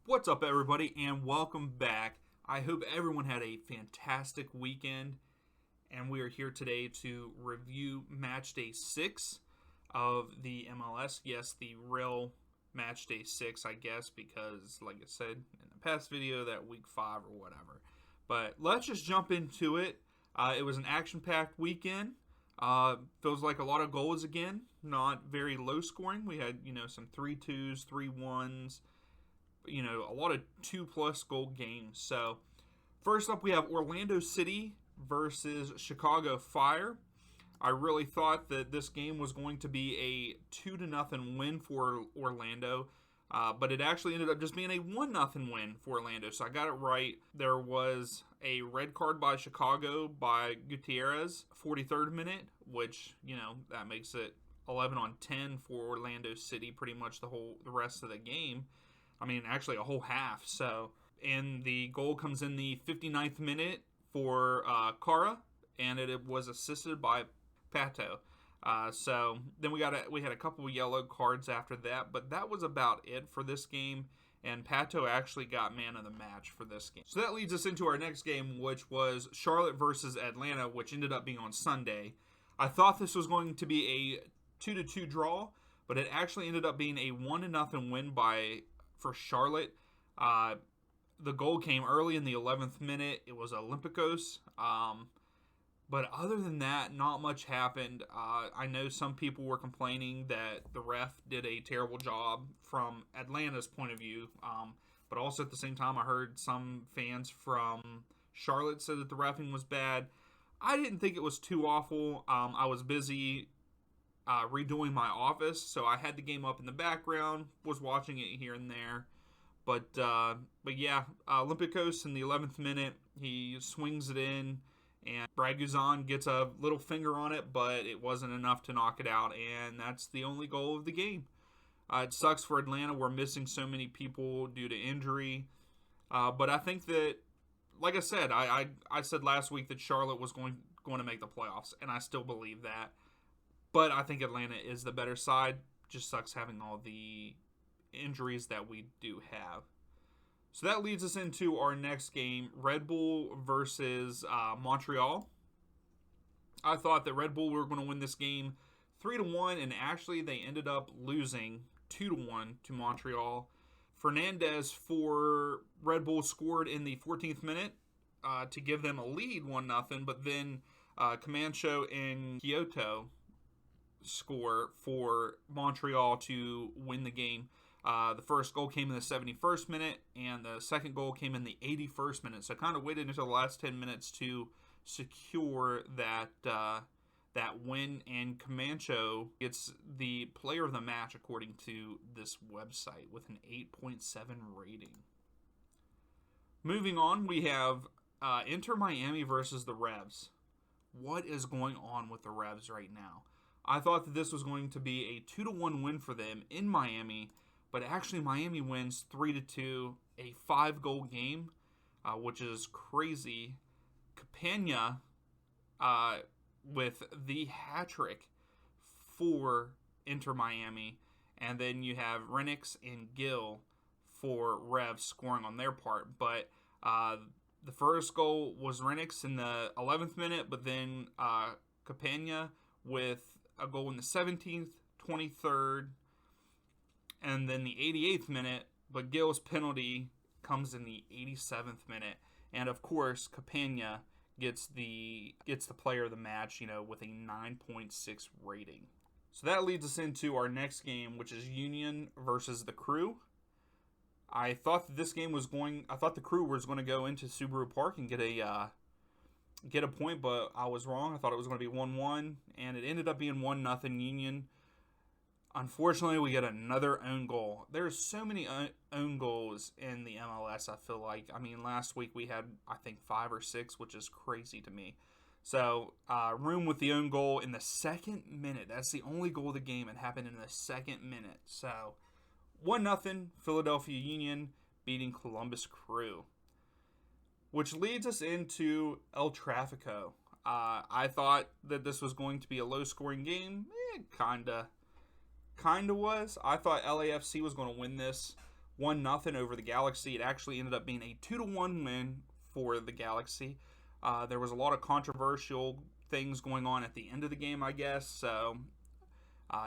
What's up, everybody, and welcome back. I hope everyone had a fantastic weekend, and we are here today to review Match Day 6 of the MLS. Yes, the real Match Day 6, I guess, because, like I said in the past video, that Week 5 or whatever. But let's just jump into it. It was an action-packed weekend. Feels like a lot of goals again, not very low scoring. We had, some 3-2s, 3-1s, a lot of 2+ goal games. So, first up, we have Orlando City versus Chicago Fire. I really thought that this game was going to be a 2-0 win for Orlando, but it actually ended up just being a 1-0 win for Orlando. So I got it right. There was a red card by Chicago by Gutierrez, 43rd minute, which, that makes it 11-10 for Orlando City pretty much the rest of the game. I mean, actually a whole half. So, and the goal comes in the 59th minute for Kara, and it was assisted by Pato. So then we had a couple of yellow cards after that, but that was about it for this game. And Pato actually got man of the match for this game. So that leads us into our next game, which was Charlotte versus Atlanta, which ended up being on Sunday. I thought this was going to be a 2-2 draw, but it actually ended up being a 1-0 win for Charlotte. The goal came early in the 11th minute. It was Olympiacos. But other than that, not much happened. I know some people were complaining that the ref did a terrible job from Atlanta's point of view. But also at the same time, I heard some fans from Charlotte said that the reffing was bad. I didn't think it was too awful. I was busy redoing my office, so I had the game up in the background, was watching it here and there. But yeah, Olympiacos in the 11th minute, he swings it in, and Braguzan gets a little finger on it, but it wasn't enough to knock it out, and that's the only goal of the game. It sucks for Atlanta. We're missing so many people due to injury. But I think that, like I said, I said last week that Charlotte was going to make the playoffs, and I still believe that. But I think Atlanta is the better side. Just sucks having all the injuries that we do have. So that leads us into our next game, Red Bull versus Montreal. I thought that Red Bull were going to win this game 3-1, and actually they ended up losing 2-1 to Montreal. Fernandez for Red Bull scored in the 14th minute to give them a lead 1-0, but then Camacho and Kyoto score for Montreal to win the game. The first goal came in the 71st minute, and the second goal came in the 81st minute. So kind of waited until the last 10 minutes to secure that win, and Camacho gets the player of the match according to this website with an 8.7 rating. Moving on, we have Inter Miami versus the Revs. What is going on with the Revs right now? I thought that this was going to be a 2-1 win for them in Miami, but actually Miami wins 3-2, a 5-goal game, which is crazy. Capena with the hat trick for Inter Miami, and then you have Renix and Gill for Revs scoring on their part. But the first goal was Renix in the 11th minute, but then Capena with a goal in the 17th, 23rd, and then the 88th minute, but Gill's penalty comes in the 87th minute. And of course, Capena gets the player of the match, with a 9.6 rating. So that leads us into our next game, which is Union versus the Crew. I thought that the Crew was going to go into Subaru Park and get a point, but I was wrong. I thought it was going to be 1-1, and it ended up being 1-0 Union. Unfortunately, we get another own goal. There's so many own goals in the MLS, I feel like. I mean, last week we had, I think, 5 or 6, which is crazy to me. So, room with the own goal in the 2nd minute. That's the only goal of the game. It happened in the 2nd minute. So, 1-0 Philadelphia Union beating Columbus Crew. Which leads us into El Tráfico. I thought that this was going to be a low-scoring game. Kinda was. I thought LAFC was going to win this 1-0 over the Galaxy. It actually ended up being a 2-1 win for the Galaxy. There was a lot of controversial things going on at the end of the game, I guess, so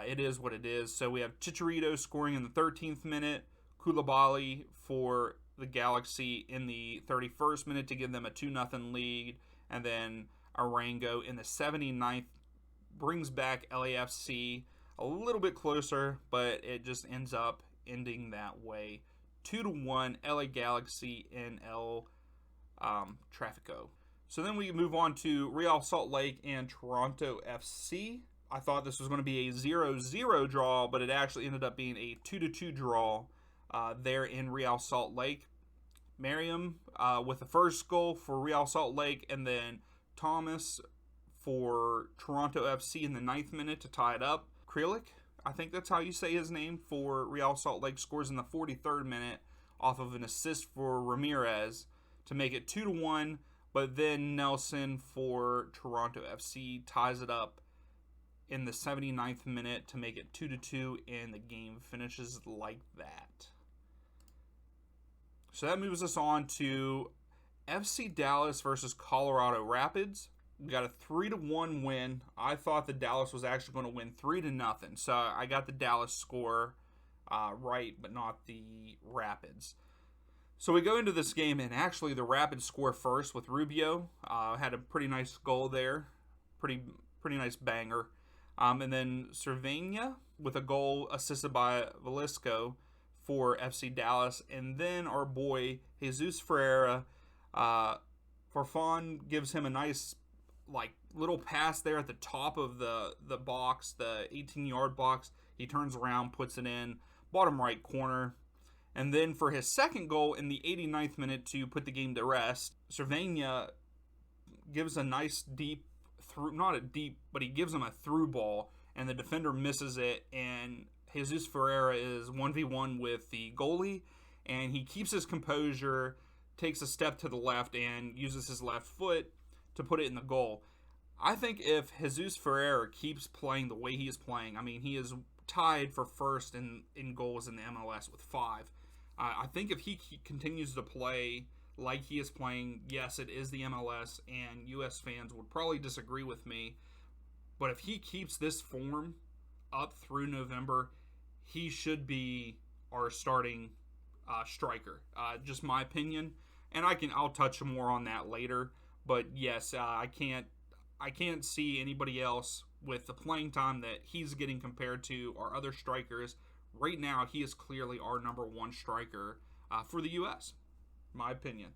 it is what it is. So we have Chicharito scoring in the 13th minute, Koulibaly for the Galaxy in the 31st minute to give them a 2-0 lead, and then Arango in the 79th brings back LAFC a little bit closer, but it just ends up ending that way. 2-1 LA Galaxy in El Trafico. So then we move on to Real Salt Lake and Toronto FC. I thought this was going to be a 0-0 draw, but it actually ended up being a 2-2 draw there in Real Salt Lake. Merriam with the first goal for Real Salt Lake, and then Thomas for Toronto FC in the 9th minute to tie it up. Kralik, I think that's how you say his name, for Real Salt Lake, scores in the 43rd minute off of an assist for Ramirez to make it 2-1, but then Nelson for Toronto FC ties it up in the 79th minute to make it 2-2, and the game finishes like that. So that moves us on to FC Dallas versus Colorado Rapids. We got a 3-1 win. I thought the Dallas was actually going to win 3-0, so I got the Dallas score right, but not the Rapids. So we go into this game, and actually the Rapids score first with Rubio. Had a pretty nice goal there, pretty nice banger. And then Cervenia with a goal assisted by Velasco for FC Dallas, and then our boy Jesus Ferreira, Farfan gives him a nice little pass there at the top of the box, the 18-yard box. He turns around, puts it in bottom right corner, and then for his second goal in the 89th minute to put the game to rest, Cervenia gives a nice deep through, not a deep, but he gives him a through ball, and the defender misses it, and Jesus Ferreira is 1v1 with the goalie, and he keeps his composure, takes a step to the left, and uses his left foot to put it in the goal. I think if Jesus Ferreira keeps playing the way he is playing, I mean, he is tied for first in goals in the MLS with 5. I think if he continues to play like he is playing, yes, it is the MLS, and U.S. fans would probably disagree with me, but if he keeps this form up through November, he should be our starting striker. Just my opinion, and I'll touch more on that later. But yes, I can't see anybody else with the playing time that he's getting compared to our other strikers. Right now, he is clearly our number one striker for the U.S., my opinion.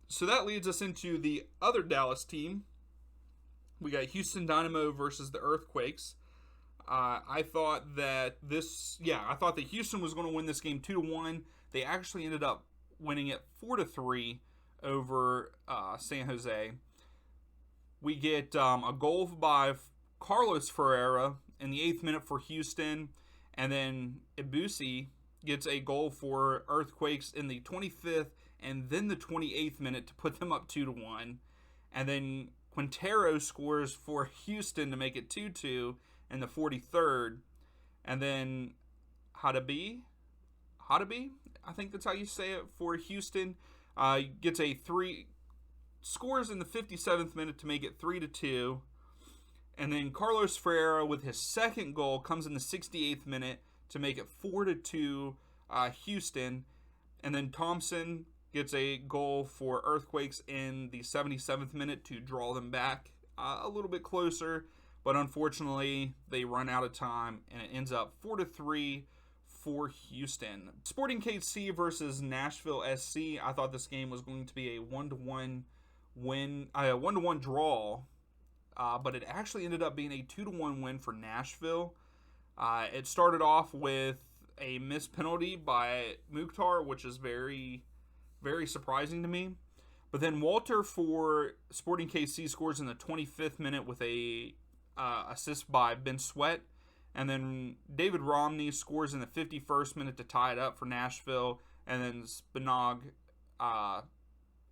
So that leads us into the other Dallas team. We got Houston Dynamo versus the Earthquakes. I thought that Houston was going to win this game 2-1. They actually ended up winning it 4-3 over San Jose. We get a goal by Carlos Ferreira in the 8th minute for Houston, and then Ibusi gets a goal for Earthquakes in the 25th and then the 28th minute to put them up 2-1. And then Quintero scores for Houston to make it 2-2 in the 43rd. And then Hadabi, I think that's how you say it, for Houston, gets scores in the 57th minute to make it 3-2. And then Carlos Ferreira with his second goal comes in the 68th minute to make it 4-2 Houston. And then Thompson gets a goal for Earthquakes in the 77th minute to draw them back a little bit closer. But unfortunately, they run out of time, and it ends up 4-3 for Houston. Sporting KC versus Nashville SC. I thought this game was going to be a 1-1 win, a 1-1 draw, but it actually ended up being a 2-1 win for Nashville. It started off with a missed penalty by Mukhtar, which is very, very surprising to me. But then Walter for Sporting KC scores in the 25th minute with a assist by Ben Sweat. And then David Romney scores in the 51st minute to tie it up for Nashville. And then Spanog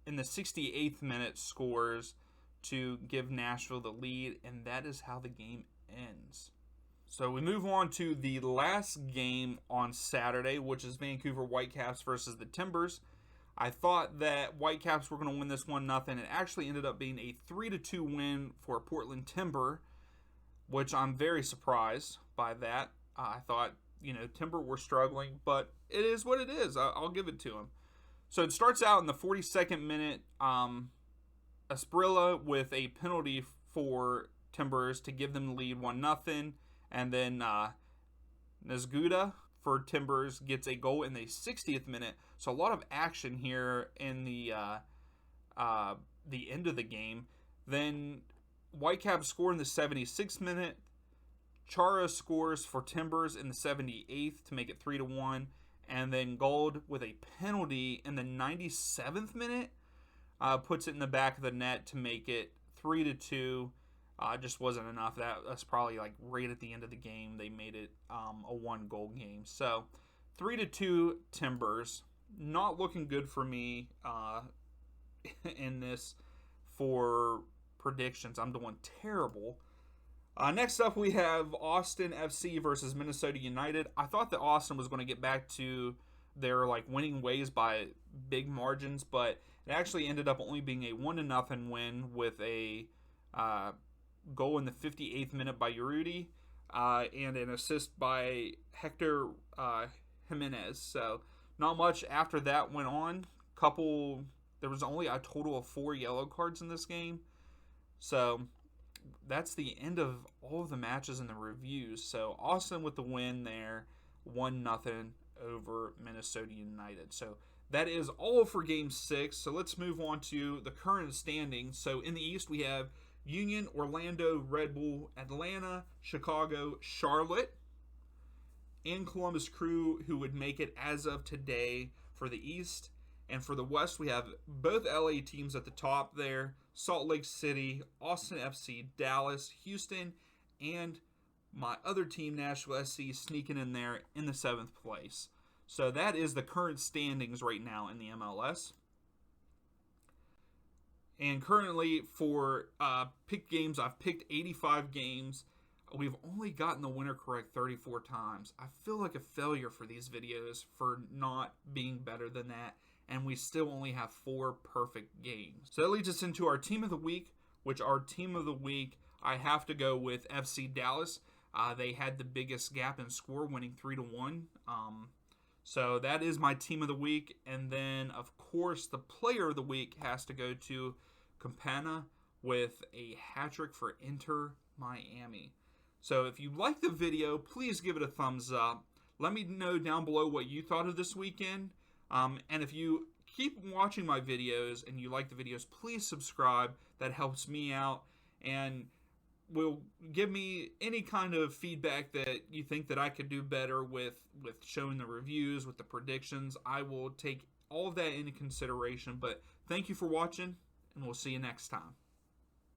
in the 68th minute scores to give Nashville the lead. And that is how the game ends. So we move on to the last game on Saturday, which is Vancouver Whitecaps versus the Timbers. I thought that Whitecaps were going to win this 1-0. It actually ended up being a 3-2 win for Portland Timber, which I'm very surprised by that. I thought, Timber were struggling, but it is what it is. I'll give it to them. So it starts out in the 42nd minute. Asprilla with a penalty for Timbers to give them the lead 1-0. And then Nezguda for Timbers gets a goal in the 60th minute. So a lot of action here in the end of the game. Then Whitecaps score in the 76th minute. Chara scores for Timbers in the 78th to make it 3-1. And then Gold with a penalty in the 97th minute puts it in the back of the net to make it 3-2. Just wasn't enough. That's probably like right at the end of the game. They made it a 1-goal game. So 3-2 Timbers. Not looking good for me in this for predictions. I'm doing terrible. Next up, we have Austin FC versus Minnesota United. I thought that Austin was going to get back to their winning ways by big margins, but it actually ended up only being a 1-0 win with a goal in the 58th minute by Urruti and an assist by Hector Jimenez. So not much after that went on. There was only a total of 4 yellow cards in this game. So that's the end of all of the matches and the reviews. So Austin with the win there, 1-0 over Minnesota United. So that is all for Game 6. So let's move on to the current standings. So in the East, we have Union, Orlando, Red Bull, Atlanta, Chicago, Charlotte, and Columbus Crew, who would make it as of today for the East. And for the West, we have both LA teams at the top there, Salt Lake City, Austin FC, Dallas, Houston, and my other team, Nashville SC, sneaking in there in the 7th place. So that is the current standings right now in the MLS. And currently for picked games, I've picked 85 games. We've only gotten the winner correct 34 times. I feel like a failure for these videos for not being better than that. And we still only have 4 perfect games. So that leads us into our team of the week, which our team of the week, I have to go with FC Dallas. They had the biggest gap in score, winning 3-1. So that is my team of the week. And then, of course, the player of the week has to go to Campana with a hat-trick for Inter Miami. So if you like the video, please give it a thumbs up. Let me know down below what you thought of this weekend. And if you keep watching my videos and you like the videos, please subscribe. That helps me out and will give me any kind of feedback that you think that I could do better with showing the reviews, with the predictions. I will take all of that into consideration. But thank you for watching, and we'll see you next time.